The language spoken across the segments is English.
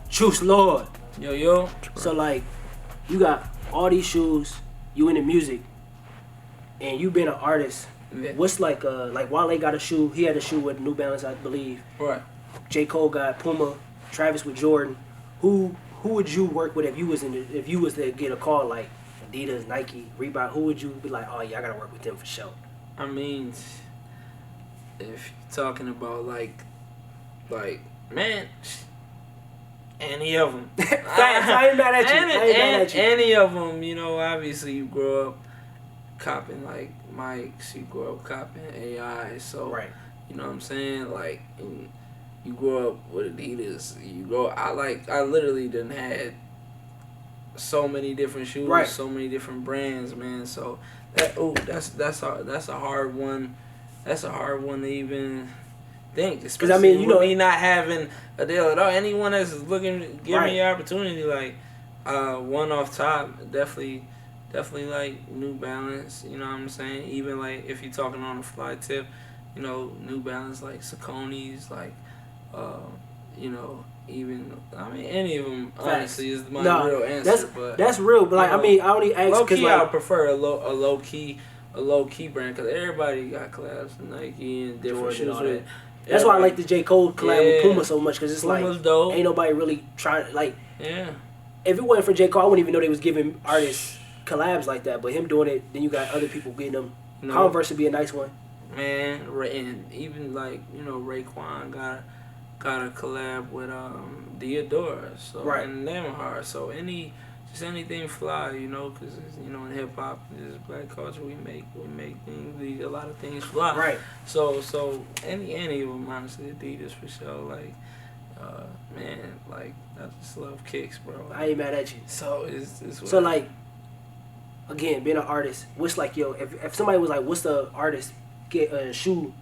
Juice Lord. Yo. So like, you got all these shoes, you into music, and you been an artist. Yeah. What's like Wale got a shoe, he had a shoe with New Balance, I believe. Right. J. Cole got Puma, Travis with Jordan. Who would you work with if you was to get a call like Adidas, Nike, Reebok? Who would you be like, oh yeah, I gotta work with them for sure? I mean, if you're talking about like man, any of them. I ain't mad at you. Any of them, you know. Obviously, you grow up copping like mics, you grow up copping AI, so right. You know what I'm saying? Like, you grow up with Adidas. I literally done had so many different shoes, right. So many different brands, man. So that's a hard one. That's a hard one to even think. Especially I mean, you know, me not having a deal at all. Anyone that's looking to give me an opportunity, like one off top, definitely like New Balance. You know what I'm saying? Even like if you're talking on a fly tip, you know, New Balance, like Saucony's, like you know, even I mean any of them honestly is my real answer. That's real, but like, you know, I mean, I only ask because like, I would prefer a low key brand because everybody got collabs with Nike and different shoes with. That's why I like the J. Cole collab with Puma so much, because it's Puma's like dope. Ain't nobody really trying like. Yeah. If it wasn't for J. Cole, I wouldn't even know they was giving artists collabs like that. But him doing it, then you got other people getting them. No. Converse would be a nice one. Man, and even like, you know, Raekwon got a collab with Diodora, so right. And them hard. So anything fly, you know, because you know in hip hop, this is black culture. We make things, a lot of things fly. Right. So any of them, honestly, Adidas for sure. Like, man, like I just love kicks, bro. I ain't mad at you. So it's so like, again, being an artist, what's like if somebody was like, what's the artist get a shoe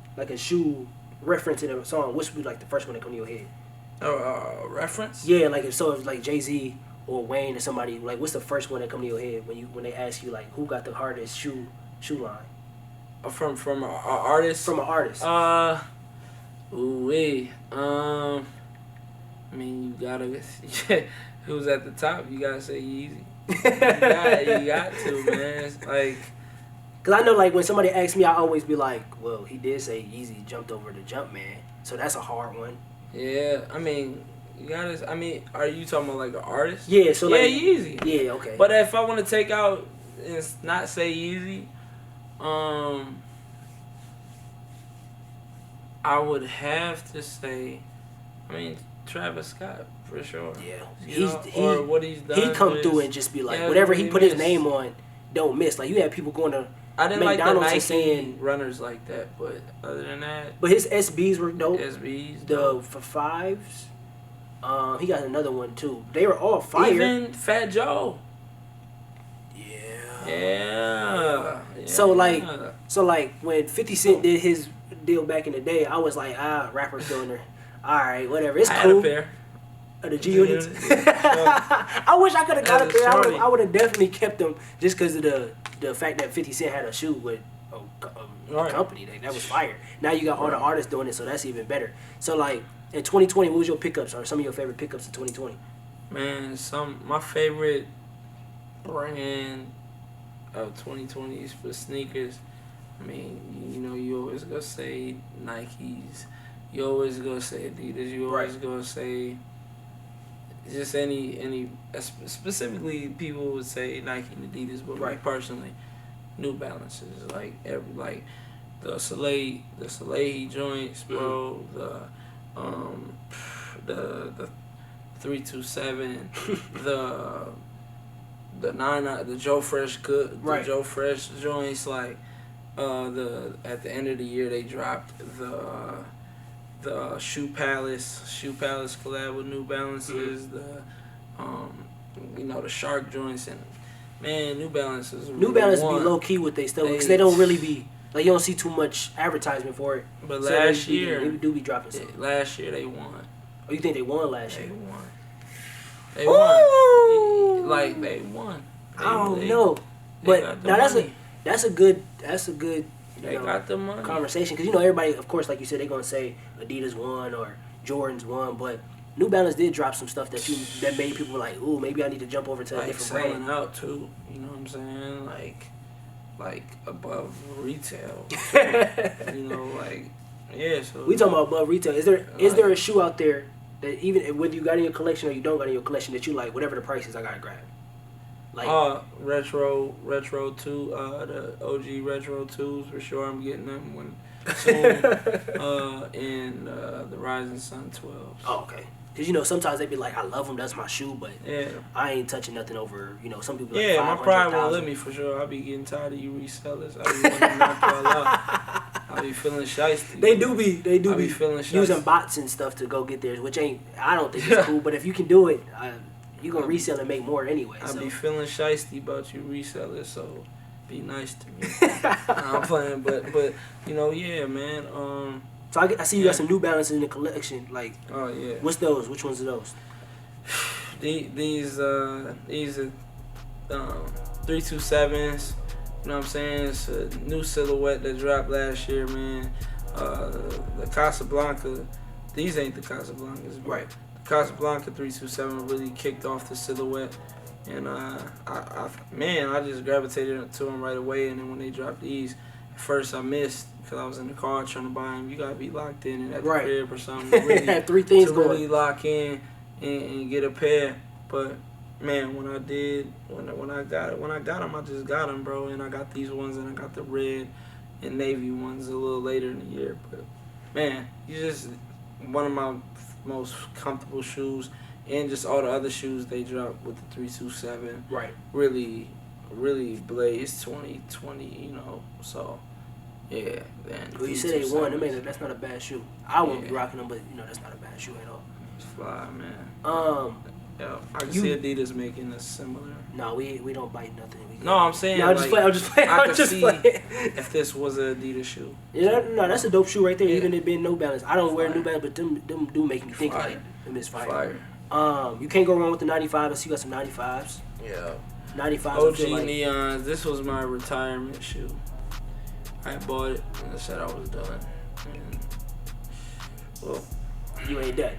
reference in a song? What's be like the first one that come to your head? Reference? Yeah, like if like Jay-Z or Wayne or somebody, like what's the first one that come to your head when they ask you like who got the hardest shoe line? From an artist? From an artist. I mean, you gotta. Who's at the top? You gotta say Yeezy. You got to, man. It's like. Cause I know, like when somebody asks me, I always be like, "Well, he did say Yeezy jumped over the jump man, so that's a hard one." Yeah, I mean, you gotta. I mean, are you talking about like an artist? Yeah, so like Yeezy. Yeah, okay. But if I want to take out and not say Yeezy, I would have to say, I mean, Travis Scott for sure. Yeah, or what he's done. He come through and just be like, whatever he put his name on, don't miss. Like you had people going to. I didn't McDonald's like the Nike saying, runners like that, but other than that. But his SBs were dope. For 5s. He got another one too. They were all fire. Even Fat Joe. Yeah. So like when 50 Cent did his deal back in the day, I was like, rappers doing it. All right, whatever. It's cool. Had a pair. Of the G units. I wish I could have got a pair. I would have definitely kept them just because of the fact that 50 Cent had a shoe with a company that was fire. Now you got all the artists doing it, so that's even better. So like in 2020, what was your pickups or some of your favorite pickups in 2020? Man, my favorite brand of 2020 for sneakers I mean, you know, you always gonna say Nikes. You always gonna say Adidas. You always gonna say just any specifically people would say Nike and Adidas, but me personally, New Balances, like the Soleil joints, bro. The 327, the Joe Fresh Joe Fresh joints, like at the end of the year they dropped the Shoe Palace collab with New Balances, the the Shark joints, and man, New Balances be low key with they stuff because they don't really be like, you don't see too much advertisement for it. But so last year they do be dropping something. Last year they won. Oh, you think they won last year? They won. Like they won. I don't know, but now that's a good they got the money conversation, because everybody, of course, like you said, they're gonna say Adidas won or Jordans won, but New Balance did drop some stuff that made people like, ooh, maybe I need to jump over to a different brand. Selling out too, you know what I'm saying? Like above retail. So we talking about above retail. Is there a shoe out there that, even whether you got in your collection or you don't got in your collection, that you like, whatever the price is, I gotta grab? Like retro 2, the OG retro 2s for sure. I'm getting them soon. And the Rising Sun 12s. Oh, okay. Because sometimes they be like, I love them, that's my shoe, but I ain't touching nothing over. Some people like my pride won't let me for sure. I be getting tired of you resellers. I be wanting to knock y'all out. I be feeling shiesty. They do be feeling shiesty. Using bots and stuff to go get theirs, which I don't think it's cool. But if you can do it, you gonna resell and make more anyway. I be feeling shiesty about you resellers, so be nice to me. I'm playing, but yeah, man. So I see you got some New Balances in the collection. Like, oh yeah. What's those? Which ones are those? These are 327s. You know what I'm saying? It's a new silhouette that dropped last year, man. The Casablanca. These ain't the Casablancas, but right. The Casablanca 327 really kicked off the silhouette, and I just gravitated to them right away. And then when they dropped these, at first I missed, because I was in the car trying to buy them. You gotta be locked in and at the crib or something. Really, had 3 things to really lock in and get a pair. But man, when I got them, I just got them, bro. And I got these ones, and I got the red and navy ones a little later in the year. But man, you just one of my most comfortable shoes, and just all the other shoes they dropped with the 327. Right. Really blazed 2020. So. Yeah, man. Well, you said they won. That's not a bad shoe. I won't be rocking them, but that's not a bad shoe at all. It's fly, man. Yeah, I can see Adidas making a similar. No, we don't bite nothing. I'm saying. No, I'm just playing. I could see if this was an Adidas shoe. Yeah, no, that's a dope shoe right there. Yeah. Even it being New Balance, I don't wear New Balance, but them do make me think like them is fire. You can't go wrong with the 95. I see you got some 95s. Yeah. 95s. OG Neons. This was my retirement shoe. I bought it and I said I was done. And, well, you ain't done.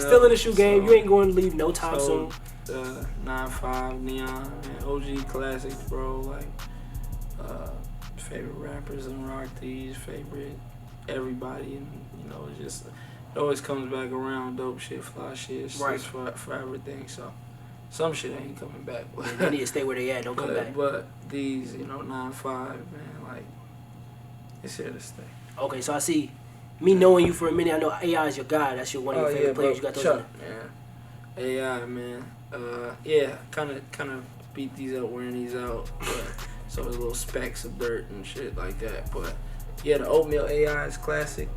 Still in the shoe game. You ain't going to leave no time soon. 9.5 Neon, man. OG classics, bro. Like, favorite rappers and rock these, favorite everybody, and it always comes back around. Dope shit, fly shit, it's just for everything. So. Some shit ain't coming back. They need to stay where they at. Don't come back. But these, 9.5, man, like, it's here to stay. Okay, so I see, me knowing you for a minute, I know AI is your guy. That's one of your favorite players. You got those. Chuck, man. AI, man. Kind of beat these out, wearing these out. But, so there's little specks of dirt and shit like that. But yeah, the Oatmeal AI is classic.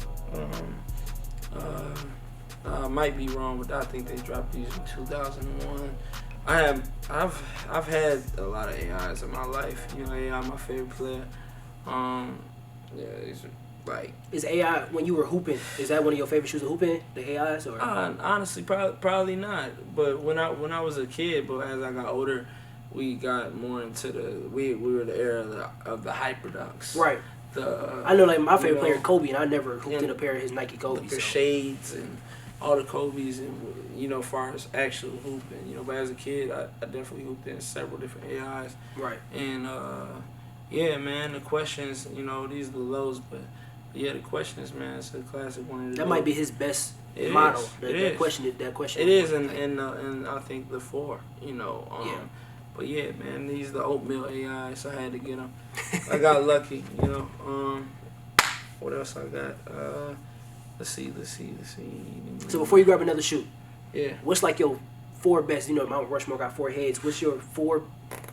Might be wrong, but I think they dropped these in 2001. I've had a lot of AIs in my life. AI my favorite player. These are like. Is AI when you were hooping? Is that one of your favorite shoes of hooping? The AIs or? Honestly, probably not. But when I was a kid, but as I got older, we got more into we were the era of the hyperdunks. Right. I know, like, my favorite player, Kobe, and I never hooped in a pair of his Nike Kobe's. The shades and all the Kobe's, and as far as actual hooping, but as a kid, I definitely hooped in several different AIs. Right. And Yeah, man. The questions, you know, these are the lows, but yeah, the questions, man. It's a classic one. That might be his best it model. Is. That question. It is, and I think the 4. You know. Yeah. But yeah, man, these the oatmeal AI, so I had to get them. I got lucky, you know. What else I got? Let's see. So before you grab another shoe, yeah, what's like your 4 best? You know, Mount Rushmore got 4 heads. What's your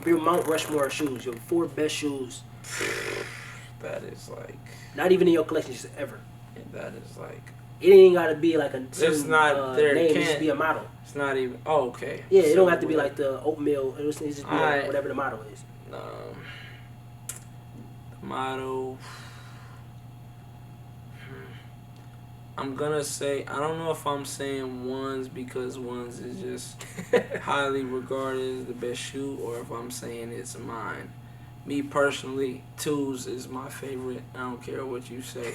your Mount Rushmore shoes? Your 4 best shoes. That is like. Not even in your collection, just ever. That is like. It ain't gotta be like a certain, it's not there. Name. It just be a model. It's not even. Oh, okay. Yeah, it don't have to be like the oatmeal. It just be like whatever the model is. The model. I'm gonna say, I don't know if I'm saying ones because ones is just highly regarded as the best shoe, or if I'm saying it's mine. Me personally, twos is my favorite. I don't care what you say.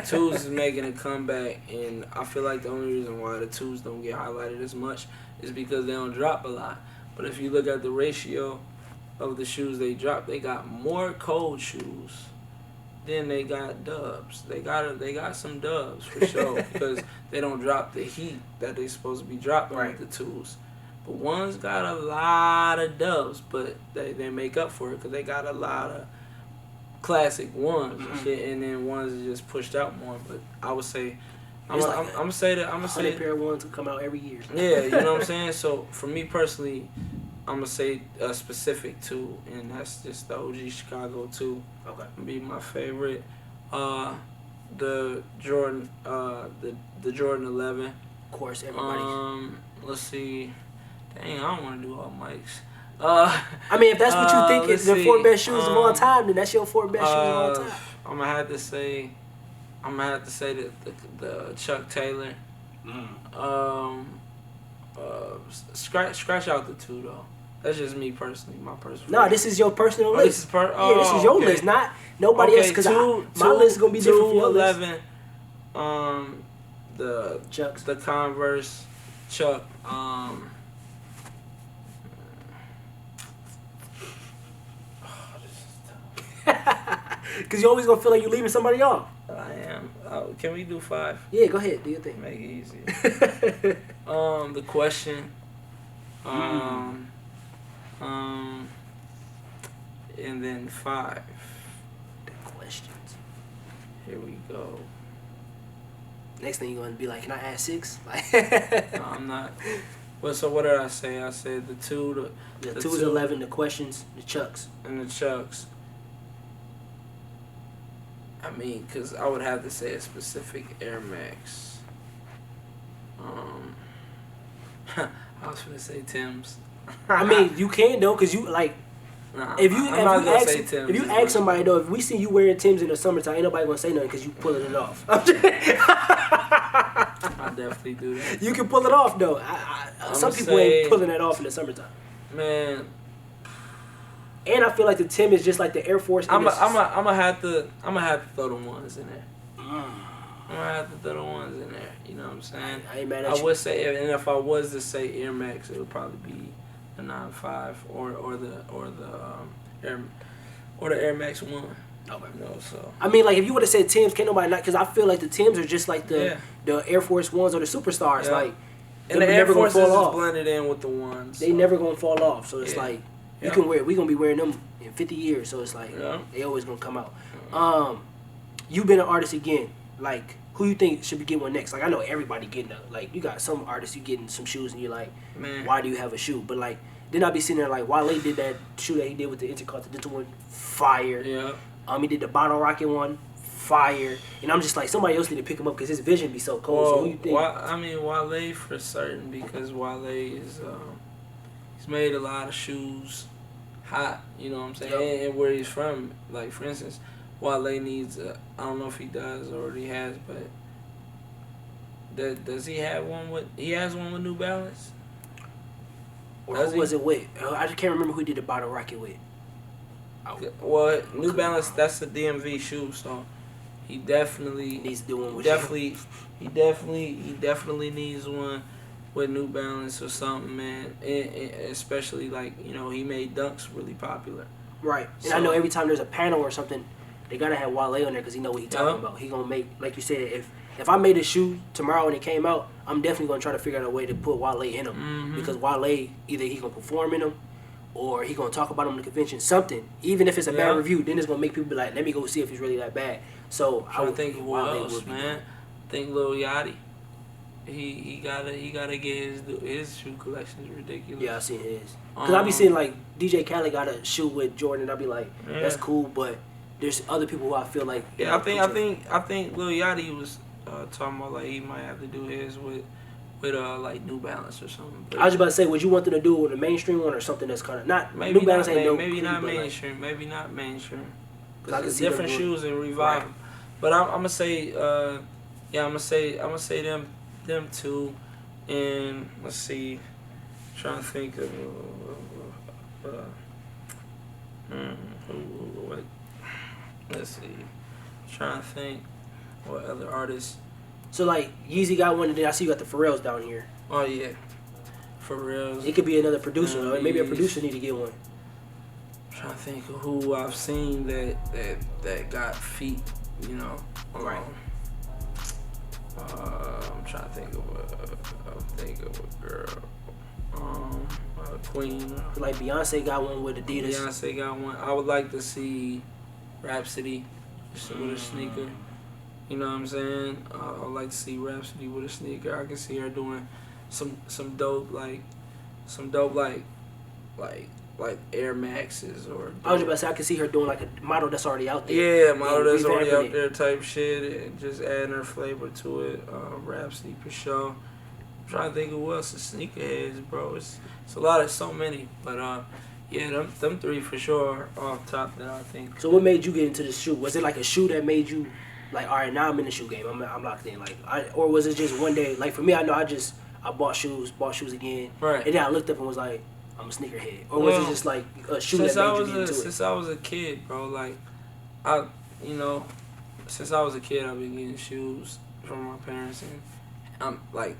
Twos is making a comeback, and I feel like the only reason why the twos don't get highlighted as much is because they don't drop a lot. But if you look at the ratio of the shoes they drop, they got more cold shoes. Then they got dubs. They got some dubs for sure because they don't drop the heat that they supposed to be dropping with the twos. But ones got a lot of dubs, but they make up for it because they got a lot of classic ones and shit, and then ones is just pushed out more. But I would say, I'm gonna say that I'm gonna say pair of ones will come out every year. Yeah, you know what I'm saying. So for me personally, I'm gonna say a specific 2, and that's just the OG Chicago 2. Okay. Be my favorite. The Jordan, the Jordan 11. Of course, everybody. Let's see. Dang, I don't want to do all mics. I mean, if that's what you think is the 4 best shoes of all time, then that's your 4 best shoes of all time. I'm gonna have to say the Chuck Taylor. Scratch out the 2 though. That's just me personally, my personal. No, this is your personal list. This is this is your list, not nobody else. Because my list is gonna be different from your list. 11. The Chucks, the Converse, Chuck. Because you're always gonna feel like you're leaving somebody off. I am. Can we do 5? Yeah, go ahead. Do your thing. Make it easy. The question. And then 5. The questions. Here we go. Next thing you're gonna be like, can I add 6? Like, no, I'm not. Well, so what did I say? I said the 2, the 2 is 11. The questions, the Chucks, and the Chucks. I mean, because I would have to say a specific Air Max. I was gonna say Tim's. I mean, you can though, cause you like. Nah, if you ask somebody though, if we see you wearing Tim's in the summertime, ain't nobody gonna say nothing because you pulling it off. I definitely do that. You can pull it off though. Some people ain't pulling that off in the summertime. Man. And I feel like the Tim is just like the Air Force. I'm gonna have to throw the ones in there. I'm gonna have to throw the ones in there. You know what I'm saying? I ain't mad at you. I would say, and if I was to say Air Max, it would probably be the 9.5 or the Air Max 1. Okay. You know, so I mean, like if you would have said Timbs, can't nobody not, because I feel like the Timbs are just like the Air Force Ones or the Superstars. Yeah. Like, and the Air Force is blended in with the ones. They never gonna fall off. So it's like you can wear. We gonna be wearing them in 50 years. So it's like they always gonna come out. You've been an artist again. Like, who you think should be getting one next? Like, I know everybody getting like you got some artists you getting some shoes and you're like, man, why do you have a shoe? But like, then I be sitting there like, Wale did that shoe that he did with the Intercontinental one, fire. Yeah. He did the Bottle Rocket one, fire. And I'm just like, somebody else need to pick him up because his vision be so cold. Well, so who you think? I mean, Wale for certain, because Wale is he's made a lot of shoes hot. You know what I'm saying? Yep. And where he's from, like for instance, Wale needs I don't know if he does or already has, but does he have one with? He has one with New Balance. Or who was it with? I just can't remember who he did the Bottle Rocket with. Well, New Balance, that's the DMV shoe, so he definitely needs to do one with he definitely needs one with New Balance or something, man. And especially like, you know, he made Dunks really popular. Right. And I know every time there's a panel or something, they gotta have Wale on there because he know what he talking about. He gonna make, like you said, if I made a shoe tomorrow and it came out, I'm definitely gonna try to figure out a way to put Wale in them because Wale, either he gonna perform in them or he gonna talk about them in the convention. Something, even if it's a bad review, then it's gonna make people be like, let me go see if he's really that bad. So I would think of what else, man. I think Lil Yachty. He gotta get his shoe collection is ridiculous. Yeah, I seen his. Cause I be seeing like DJ Khaled got a shoe with Jordan, and I be like, that's cool, but there's other people who I feel like. Yeah, I think Lil Yachty was talking about like he might have to do his with like New Balance or something. But I was about to say, would you want them to do it with a mainstream one or something that's kind of not maybe New Balance not, ain't no maybe not mainstream, like, maybe not mainstream. Cause it's different shoes and revive them. But I'm gonna say, I'm gonna say them two, and let's see, trying to think of what. Let's see, trying to think what other artists. So like Yeezy got one, and then I see you got the Pharrells down here. Oh yeah, Pharrells. It could be another producer, though. Maybe a producer need to get one. I'm trying to think of who I've seen that got feet, you know. Right. I'm trying to think of a girl. Queen. Like Beyonce got one with Adidas. Beyonce got one. I would like to see Rhapsody with a sneaker. You know what I'm saying? I would like to see Rhapsody with a sneaker. I can see her doing some dope Air Maxes or. Dope. I was about to say I can see her doing like a model that's already out there. Yeah, model that's already out there type shit, and just adding her flavor to it. Rhapsody for sure. I'm trying to think of who else is sneakerheads, bro. It's a lot of so many, but yeah, them three for sure are off top that I think. So what made you get into this shoe? Was it like a shoe that made you like, all right, now I'm in the shoe game. I'm locked in. Like, or was it just one day? Like for me, I know I bought shoes again, right? And then I looked up and was like, I'm a sneakerhead. Or was it just like a shoe that made you get into it? Since I was a kid, bro, like since I was a kid, I've been getting shoes from my parents, and like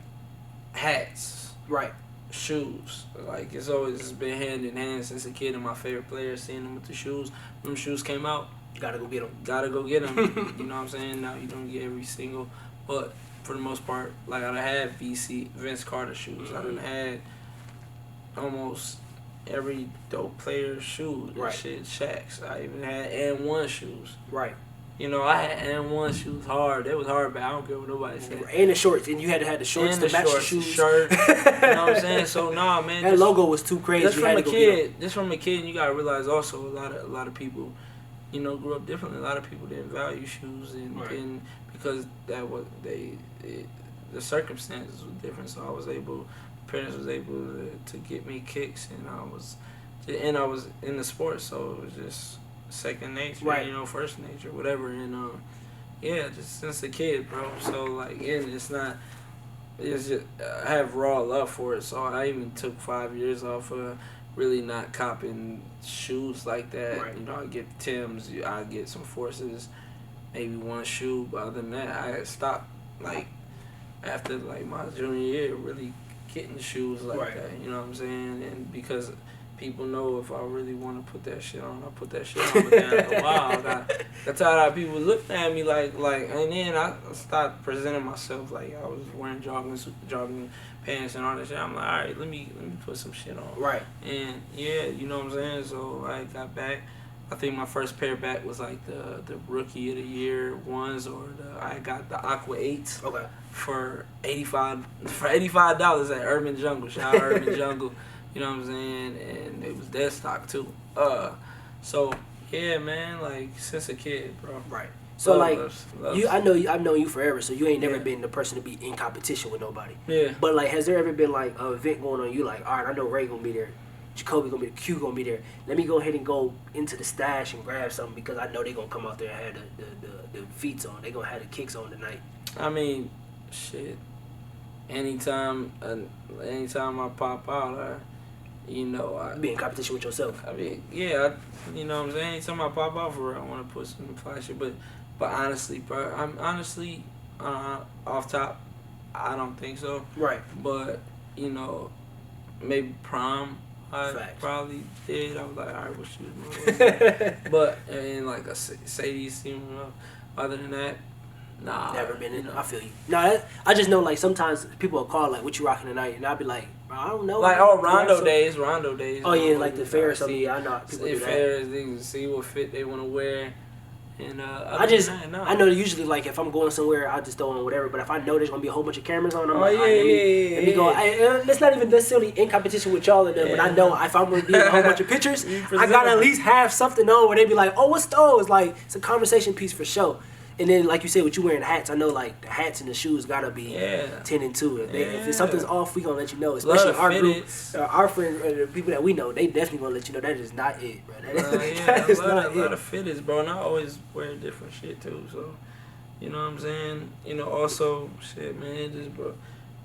hats, right? Shoes, like it's always been hand in hand since a kid. And my favorite players, seeing them with the shoes. When the shoes came out, gotta go get them. Gotta go get them. You know what I'm saying? Now you don't get every single, but for the most part, like I done had Vince Carter shoes. I done had almost every dope player's shoes. Right. Shit, Shaq's. I even had and1 shoes. Right. You know, I had and1 shoes hard. They was hard, but I don't care what nobody said. And the shorts, and you had to have the shorts to match the shoes. Shirt. You know what I'm saying? So nah, man. That logo was too crazy. Just from a kid, you gotta realize also a lot of people, you know, grew up differently. A lot of people didn't value shoes, and because the circumstances were different. So parents was able to get me kicks, and I was in the sport, so it was just second nature, right? You know, first nature, whatever. And yeah, just since a kid, bro. So like, and it's just I have raw love for it. So I even took 5 years off of really not copping shoes like that. Right. You know, I get Timbs, I get some Forces, maybe one shoe, but other than that, I stopped like after like my junior year, really getting shoes like that. You know what I'm saying? And because people know if I really want to put that shit on, I put that shit on. But then after a while, that's how people looked at me like, and then I started presenting myself like I was wearing jogging pants and all that shit. I'm like, all right, let me put some shit on. Right. And yeah, you know what I'm saying? So I got back. I think my first pair back was like the Rookie of the Year ones, or I got the Aqua 8s. Okay. For $85 at Urban Jungle. Shout out Urban Jungle. You know what I'm saying? And it was dead stock too. So yeah, man, like since a kid, bro. Right. So love, I've known you forever, so you ain't never been the person to be in competition with nobody. Yeah. But like, has there ever been like an event going on? You like, all right, I know Ray gonna be there, Jacoby gonna be there, Q gonna be there. Let me go ahead and go into the stash and grab something because I know they gonna come out there and have the feets on. They gonna have the kicks on tonight. I mean, shit. Anytime I pop out, you know, I be in competition with yourself. I mean, yeah, you know what I'm saying? Anytime I pop out for real, I want to put some fly shit. But honestly, bro, I'm honestly off top, I don't think so. Right. But you know, maybe prom. I probably did. I was like, all right, what shoes? But and like a Sadie's team, other than that, nah. Never been in. I feel you. No, I just know like sometimes people will call like, "What you rocking tonight?" And I'll be like, "I don't know." Like Rondo days. Oh yeah, like the fair or something. Yeah, I know people do that. Fairs, they can see what fit they want to wear. And I know usually like if I'm going somewhere, I just throw on whatever. But if I know there's gonna be a whole bunch of cameras on, I'm like, let me go. It's not even necessarily in competition with y'all and them, but I know if I'm gonna be in a whole bunch of pictures, I gotta at least have something on where they be like, oh, what's those? Like it's a conversation piece for sure. And then, like you said, with you wearing hats, I know like the hats and the shoes gotta be 10 and 2. If something's off, we gonna let you know. Especially our group, our friends, the people that we know, they definitely gonna let you know that is not it, bro. That is not it. A lot of fitteds, bro, and I always wear different shit too. So, you know what I'm saying? You know, also shit, man, it just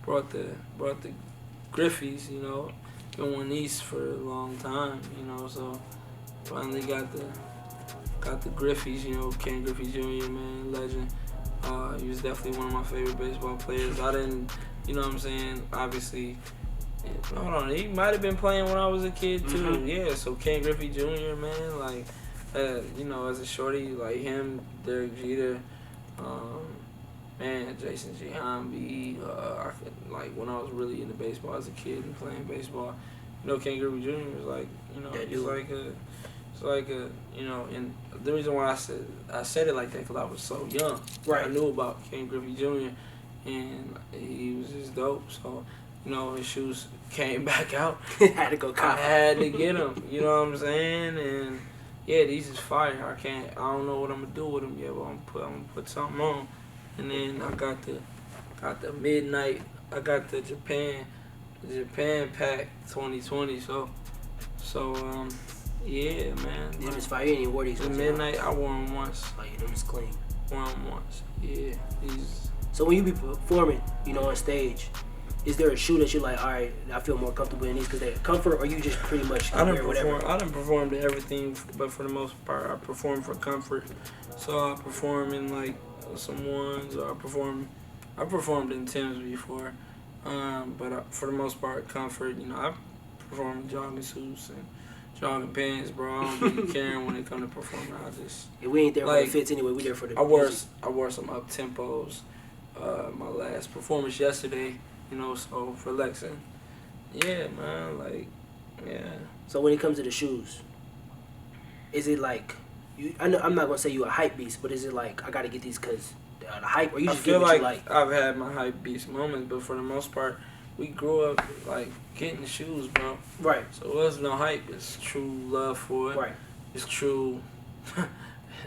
brought the Griffeys. You know, been one these for a long time. You know, so finally got the Griffeys, you know, Ken Griffey Jr, man, legend. He was definitely one of my favorite baseball players. I didn't, you know what I'm saying, obviously, hold on, he might have been playing when I was a kid too. Mm-hmm. Yeah, so Ken Griffey Jr, man, like, you know, as a shorty, like him, Derek Jeter, man, Jason Giambi, like when I was really into baseball as a kid and playing baseball, you know, Ken Griffey Jr was like, you know, he's like a, you know, and the reason why I said it like that because I was so young. Right. I knew about Ken Griffey Jr. and he was just dope. So, you know, his shoes came back out. Had to go cop. I had to get them. You know what I'm saying? And yeah, these is fire. I don't know what I'm gonna do with them yet, but I'm gonna put something on. And then I got the midnight. I got the Japan pack 2020. So. Yeah, man. Them is fire. You ain't wore these the midnight, I wore them once. Oh, yeah, them is clean. Wore them once. Yeah. So when you be performing, you know, on stage, is there a shoe that you're like, all right, I feel more comfortable in these because they're comfort, or you just pretty much wear whatever? I done performed to everything, but for the most part, I perform for comfort. So I perform in like some ones, or I performed in Timbs before, but for the most part, comfort. You know, I perform in jogging suits and jogging pants, bro. I don't be caring when it come to performing. We ain't there for the fits anyway. We there for the music. I wore some up tempos. My last performance yesterday, you know, so for Lexington. Yeah, man, like, yeah. So when it comes to the shoes, is it like I'm not gonna say you a hype beast, but is it like I gotta get these because the hype, or you just get what you like? I've had my hype beast moments, but for the most part, we grew up like getting the shoes, bro. Right. So it was no hype. It's true love for it. Right. It's true.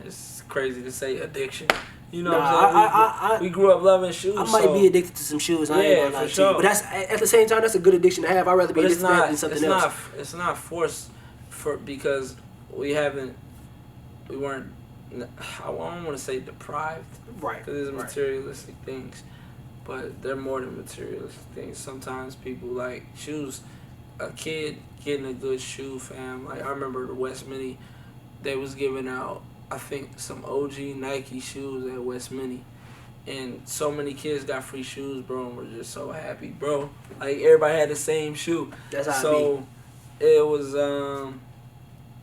It's crazy to say addiction. You know what I'm saying? We grew up loving shoes. I might be addicted to some shoes. I ain't gonna lie to you. But that's at the same time, that's a good addiction to have. I'd rather be addicted to that than something else. It's not forced because we weren't. I don't want to say deprived. Right. Because it's materialistic things. But they're more than materialistic things. Sometimes people like shoes. A kid getting a good shoe, fam. Like I remember the West Mini, they was giving out, I think, some OG Nike shoes at West Mini, and so many kids got free shoes, bro, and we're just so happy, bro. Like everybody had the same shoe. That's how it was.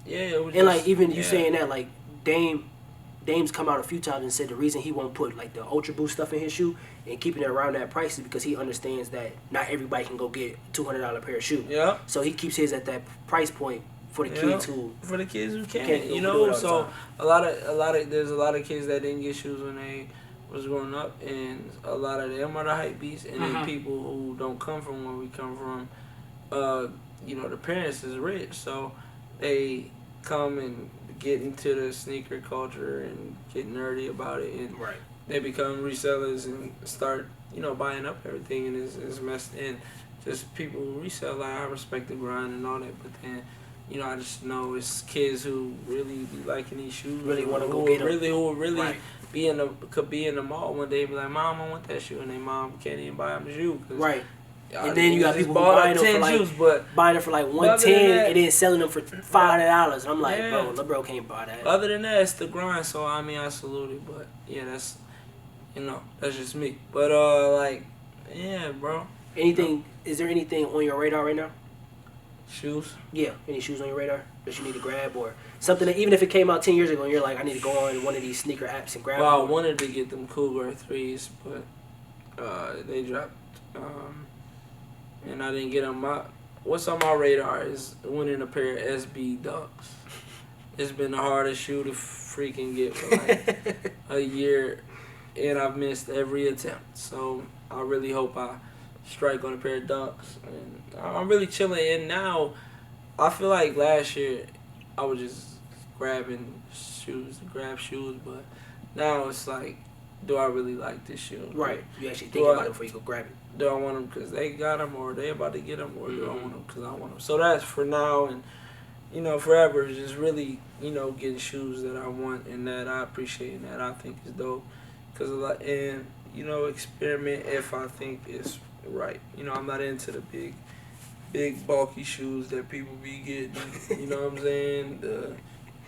Yeah, it was. And like even you saying that, like Dame's come out a few times and said the reason he won't put like the Ultra Boost stuff in his shoe and keeping it around that price is because he understands that not everybody can go get $200 pair of shoes. Yeah. So he keeps his at that price point for the kids who can. You know, so there's a lot of kids that didn't get shoes when they was growing up, and a lot of them are the hype beasts, and then people who don't come from where we come from, you know, the parents is rich, so they come and get into the sneaker culture and get nerdy about it, and they become resellers and start, you know, buying up everything, and it's messed in. Just people who resell, like, I respect the grind and all that, but then, you know, I just know it's kids who really be liking these shoes, really want to go get them, who really could be in the mall one day and be like, Mom, I want that shoe, and their mom can't even buy them the shoe. Right. And then you got people buying them for like $110 and then selling them for $500. And I'm like, bro, LeBron can't buy that. Other than that, it's the grind. So I mean, I salute it. But yeah, that's, you know, that's just me. But like, yeah, bro. Is there anything on your radar right now? Shoes? Yeah, any shoes on your radar that you need to grab or something that even if it came out 10 years ago and you're like, I need to go on one of these sneaker apps and grab Well, them. I wanted to get them Cougar 3s, but they dropped. And I didn't get them. What's on my radar is winning a pair of SB Dunks. It's been the hardest shoe to freaking get for like a year, and I've missed every attempt. So I really hope I strike on a pair of Dunks. And I'm really chilling. And now, I feel like last year I was just grabbing shoes to grab shoes, but now it's like, do I really like this shoe? Right. You actually think about it before you go grab it. Do I want them because they got them, or they about to get them, or do I want them because I want them? So that's for now, and forever is just really getting shoes that I want and that I appreciate and that I think is dope. And experiment if I think it's right. I'm not into the big bulky shoes that people be getting. You know what I'm saying?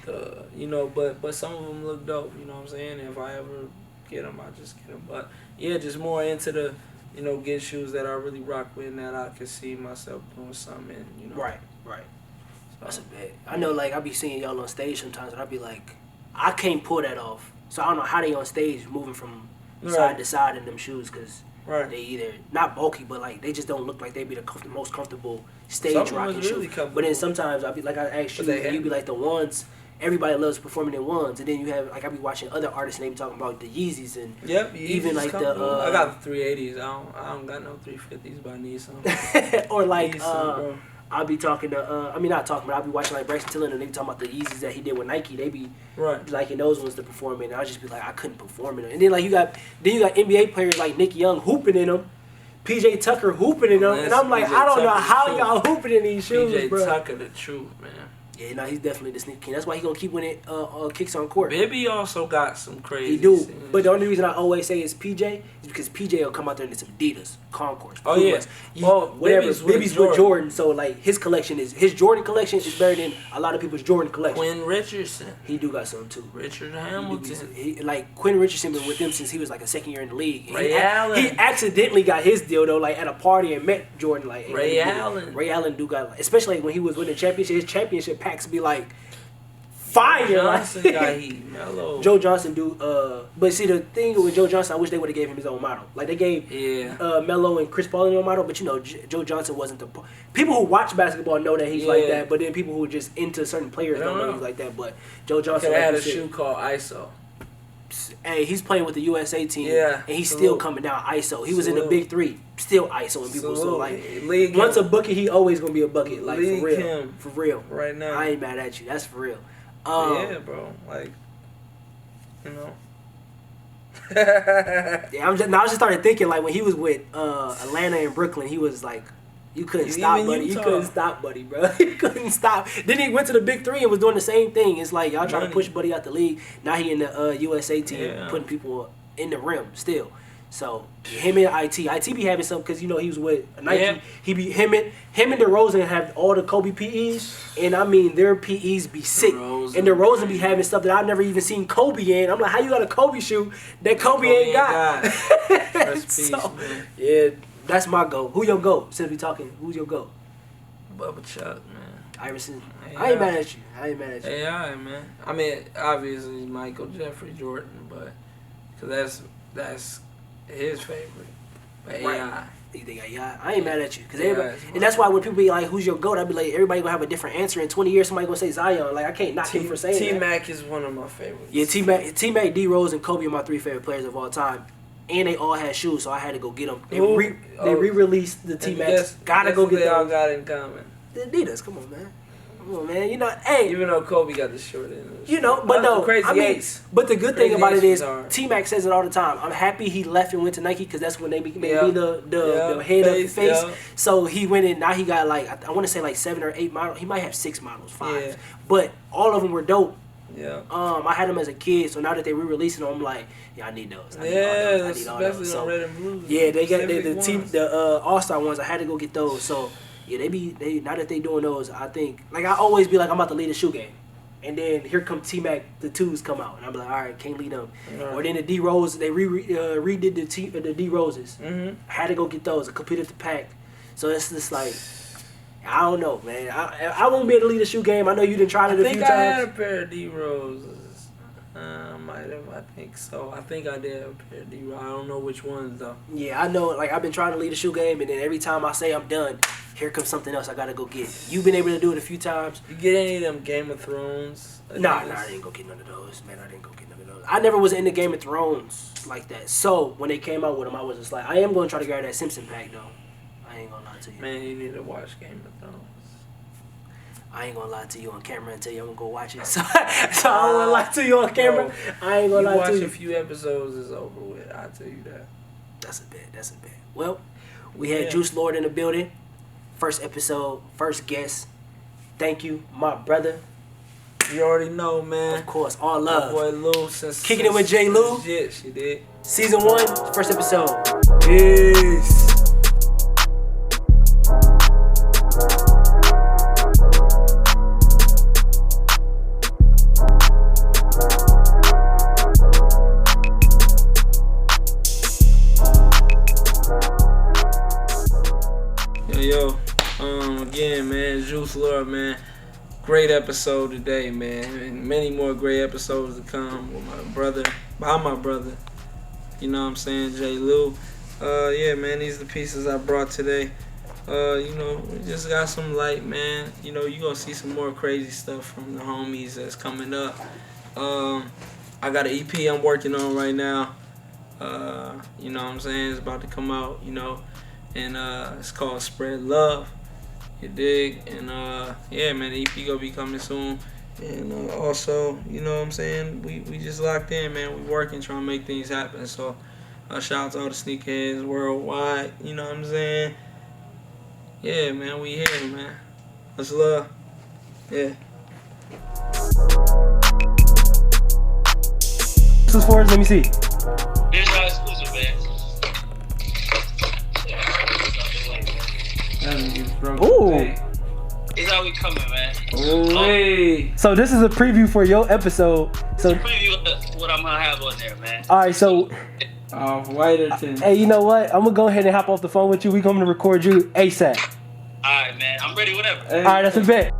But some of them look dope. You know what I'm saying? If I ever get them, I just get them. But yeah, just more into the get shoes that I really rock with and that I can see myself doing something in. Right. That's a bad. I know, like, I be seeing y'all on stage sometimes, and I be like, I can't pull that off. So I don't know how they on stage moving from side to side in them shoes, because they either not bulky, but like they just don't look like they be the most comfortable stage rocking shoes. But then sometimes I be like, I ask you, and you be like the ones. Everybody loves performing in ones, and then you have like I be watching other artists and they be talking about the Yeezys and even like the I got the 380s. I don't got no 350s, but I need some. Or like I'll be talking to not talking, but I'll be watching like Bryson Tiller and they be talking about the Yeezys that he did with Nike. They be liking those ones to perform in. And I'll just be like, I couldn't perform in them. And then like you got NBA players like Nick Young hooping in them. PJ Tucker hooping in them, and I'm like, I don't know how y'all hooping in these shoes, bro. PJ Tucker, the truth, man. Yeah, no, he's definitely the sneaker king. That's why he gonna keep winning kicks on court. Bibby also got some crazy. He do, but the only reason I always say is PJ is because PJ will come out there in some Adidas, Concourse. Oh yeah, whatever. Bibby's with Jordan, so like his Jordan collection is better than a lot of people's Jordan collection. Quinn Richardson, he do got some too. Richard Hamilton, like Quinn Richardson been with them since he was like a second year in the league. Ray Allen, he accidentally got his deal though, like at a party and met Jordan. Like Ray Allen do got, especially when he was winning championship. His championship packs be like fire. Johnson got heat, Melo. Joe Johnson do. But see the thing with Joe Johnson, I wish they would have gave him his own model. Like they gave Melo and Chris Paul their own model, but Joe Johnson wasn't the. People who watch basketball know that he's like that, but then people who are just into certain players don't know he's like that. But Joe Johnson had a shoe called ISO. Hey, he's playing with the USA team, and he's still coming down ISO. He was in the Big Three, still ISOing people. So like, once a bucket, he always gonna be a bucket. Like for real. Right now, I ain't mad at you. That's for real. Yeah, bro. Like, yeah, I just started thinking like when he was with Atlanta and Brooklyn, he was like, you couldn't stop, buddy. You couldn't stop, buddy, bro. You couldn't stop. Then he went to the Big Three and was doing the same thing. It's like y'all trying to push Buddy out the league. Now he in the USA team, putting people in the rim still. So him and IT be having some because he was with Nike. Yeah. He be him and DeRozan have all the Kobe PEs, and I mean their PEs be sick. And DeRozan be having stuff that I've never even seen Kobe in. I'm like, how you got a Kobe shoe that Kobe ain't got? So, yeah. That's my goal. Who your goat? Since we talking, who's your goat? Bubba Chuck, man. Iverson. I ain't mad at you. AI, man. I mean, obviously Michael Jeffrey Jordan, but because that's his favorite. But AI. You think AI? I ain't mad at you, cause everybody, and that's why when people be like, "Who's your goat?" I be like, everybody gonna have a different answer. In 20 years, somebody gonna say Zion. Like I can't knock him for saying that. T-Mac is one of my favorites. Yeah, T-Mac, D-Rose, and Kobe are my 3 favorite players of all time. And they all had shoes, so I had to go get them. They re-released the T-Macs. Gotta go get them. They all got in common. The Adidas, come on, man. Hey. Even though Kobe got the short end. But no, crazy but the good thing about it is T-Mac says it all the time. I'm happy he left and went to Nike because that's when they made me the head of the face. Yeah. So he went in. Now he got like I want to say like 7 or 8 models. He might have 6 models, 5, but all of them were dope. Yeah. I had them as a kid, so now that they re-releasing them, I'm like, I need those. I need all those. So, red and blue. Yeah, they got the All-Star ones. I had to go get those. So yeah, they now that they doing those, I think like I always be like I'm about to lead a shoe game, and then here come T-Mac, the 2s come out, and I'm like, all right, can't lead them. Right. Or then the D-Rose, they redid the D-Roses. Mm-hmm. I had to go get those. I completed the pack, so it's just like. I don't know, man. I won't be able to lead a shoe game. I know you didn't try it a few times. I think I had a pair of D-Roses. I might have. I think so. I think I did have a pair of D-Roses. I don't know which ones, though. Yeah, I know. Like, I've been trying to lead a shoe game, and then every time I say I'm done, here comes something else I got to go get. You've been able to do it a few times. You get any of them Game of Thrones? Nah, I didn't go get none of those. Man, I didn't go get none of those. I never was into Game of Thrones like that. So, when they came out with them, I was just like, I am going to try to grab that Simpson pack, though. I ain't gonna lie to you. Man, you need to watch Game of Thrones. I ain't gonna lie to you on camera and tell you I'm gonna go watch it. So I don't wanna lie to you on camera. Bro, I ain't gonna lie to you. Watch a few episodes, it's over with. I'll tell you that. That's a bet. Well, we had Juice Lord in the building. First episode, first guest. Thank you, my brother. You already know, man. Of course, all love. My boy Lou, Kicking it with Jlew. Yeah, she did. Season 1, first episode. Peace. Again, man, Juice Lord, man. Great episode today, man. And many more great episodes to come with my brother, by my brother. You know what I'm saying, Jlew. Yeah, man, these are the pieces I brought today. You know, we just got some light, man. You know, you gonna see some more crazy stuff from the homies that's coming up. I got an EP I'm working on right now. You know what I'm saying? It's about to come out, you know. And it's called Spread Love. You dig? And yeah, man, the EP gonna be coming soon. And also, you know what I'm saying, we just locked in, man. We working, trying to make things happen. So shout out to all the sneakerheads worldwide, you know what I'm saying? Yeah, man, we here, man. Much love. Yeah. This is for us, let me see. Here's our exclusive, man. Ooh. It's how we coming, man. Hey. So this is a preview for your episode. So it's a preview of what I'm gonna have on there, man. Alright, so Whiterton. Hey, you know what? I'm gonna go ahead and hop off the phone with you. We going to record you ASAP. Alright, man. I'm ready, whatever. Alright, that's a bet.